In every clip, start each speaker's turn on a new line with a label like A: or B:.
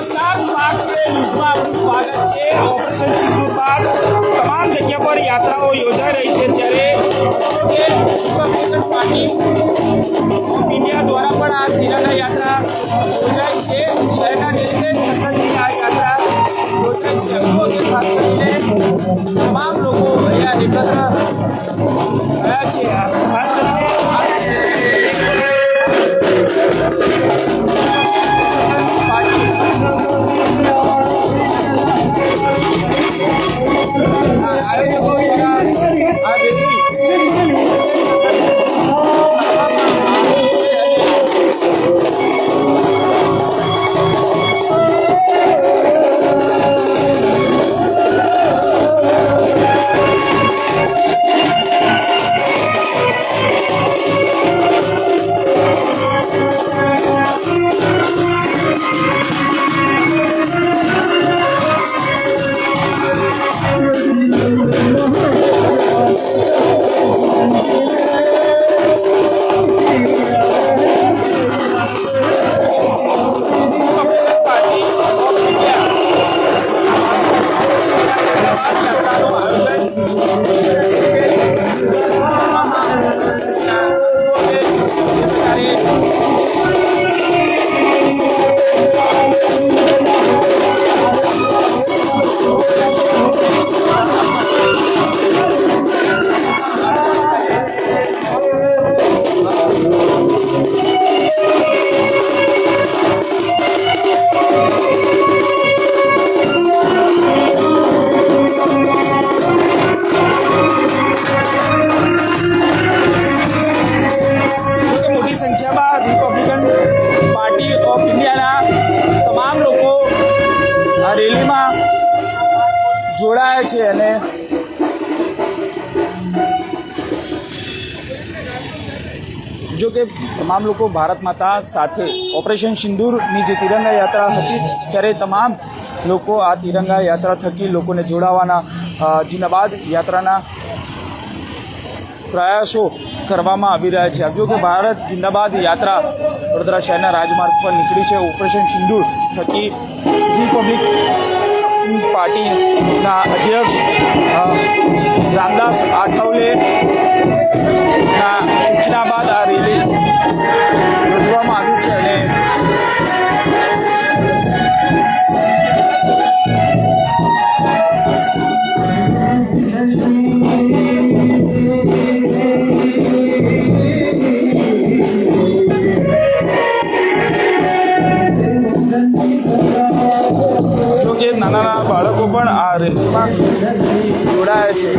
A: નમસ્કાર, સ્માર્ટ ન્યૂઝમાં આપનું સ્વાગત છે। ઓપરેશન સિંદૂર બાદ તમામ જગ્યા પર યાત્રાઓ યોજાઈ રહી છે, ત્યારે રિપબ્લિકન પાર્ટી ઓફ ઇન્ડિયા દ્વારા પણ આ તિરંગા યાત્રા યોજાઈ છે। શહેરના ડેલિગેટ સતતથી આ યાત્રા યોજાઈ છે। ખાસ કરીને તમામ લોકો અહીંયા એકત્ર થયા છે। ખાસ કરીને આયોજકો દ્વારા આ રેલી સંખ્યામાં રિપબ્લિકન પાર્ટી ઓફ ઇન્ડિયાના તમામ લોકો આ રેલીમાં જોડાયા છે અને જો કે તમામ લોકો ભારત માતા સાથે ઓપરેશન સિંદૂરની જે તિરંગા યાત્રા હતી ત્યારે તમામ લોકો આ તિરંગા યાત્રા થકી લોકોને જોડાવાના જિંદાબાદ યાત્રાના પ્રયાસો કરવામાં આવી રહ્યા છે। આપ જો કે ભારત જિંદાબાદ યાત્રા વડોદરા શહેરના રાજમાર્ગ પર નીકળી છે। ઓપરેશન સિંદૂર થકી રિપબ્લિક પાર્ટીના અધ્યક્ષ રામદાસ આઠવલેના સૂચના બાદ આ રેલી યોજવામાં આવી છે અને નાના બાળકો પણ આ રેલીમાં જોડાયા છે।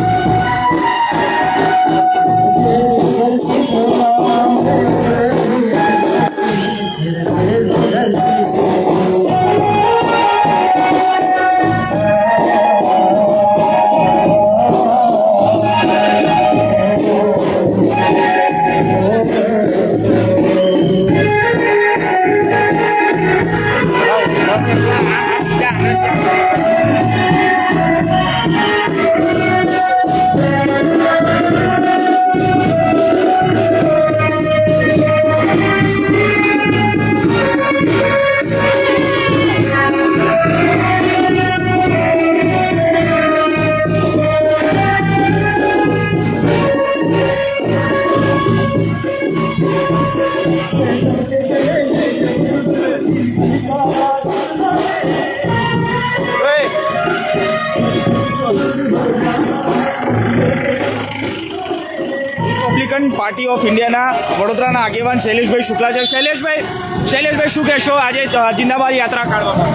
A: રિપબ્લિકન પાર્ટી ઓફ ઇન્ડિયાના વડોદરાના આગેવાન શૈલેષભાઈ શુક્લા છે। શૈલેષભાઈ શું કહેશો આજે જિંદાબાદ યાત્રા કાઢવામાં?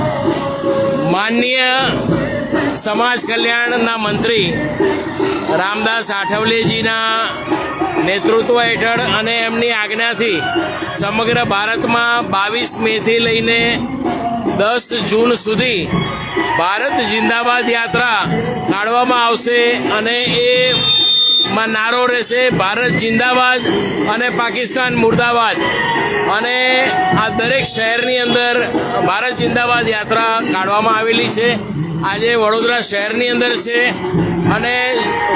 B: માનનીય સમાજ કલ્યાણના મંત્રી રામદાસ આઠવલેજીના નેતૃત્વ હેઠળ અને એમની આજ્ઞાથી સમગ્ર ભારતમાં 22 મેથી લઈને 10 જૂન સુધી ભારત જિંદાબાદ યાત્રા કાઢવામાં આવશે અને એમાં નારો રહેશે ભારત જિંદાબાદ અને પાકિસ્તાન મુર્દાબાદ। અને આ દરેક શહેરની અંદર ભારત જિંદાબાદ યાત્રા કાઢવામાં આવેલી છે। આજે વડોદરા શહેરની અંદર છે અને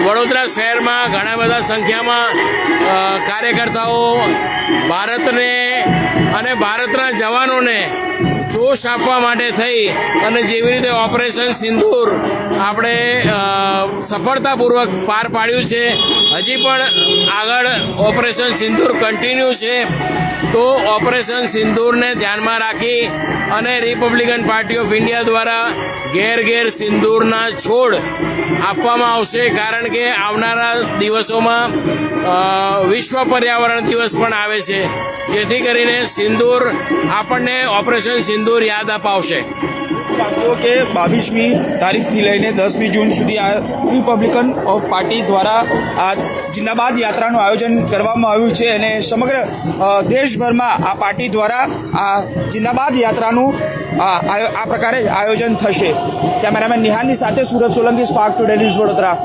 B: વડોદરા શહેરમાં ઘણા બધા સંખ્યામાં કાર્યકર્તાઓ ભારતને અને ભારતના જવાનોને જોશ આપવા માટે થઈ અને જેવી રીતે ઓપરેશન સિંદૂર આપણે સફળતાપૂર્વક પાર પાડ્યું છે, હજી પણ આગળ ઓપરેશન સિંદૂર કન્ટિન્યુ છે. તો ઓપરેશન સિંદૂરને ધ્યાનમાં રાખી અને રિપબ્લિકન પાર્ટી ઓફ ઇન્ડિયા દ્વારા ઘેર ઘેર સિંદૂરના છોડ આપવામાં આવશે, કારણ કે આવનારા દિવસોમાં વિશ્વ પર્યાવરણ દિવસ પણ આવે છે, જેથી કરીને સિંદૂર આપણને ઓપરેશન સિંદૂર યાદ અપાવશે.
A: કે 22મી તારીખથી લઈને 10મી જૂન સુધી આ રિપબ્લિકન ઓફ પાર્ટી દ્વારા આ જિંદાબાદ યાત્રાનું આયોજન કરવામાં આવ્યું છે અને સમગ્ર દેશભરમાં આ પાર્ટી દ્વારા આ જિંદાબાદ યાત્રાનું આ પ્રકારે આયોજન થશે. કેમેરામેન નિહાલની સાથે Surat Solanki, spark today news, Vadodara.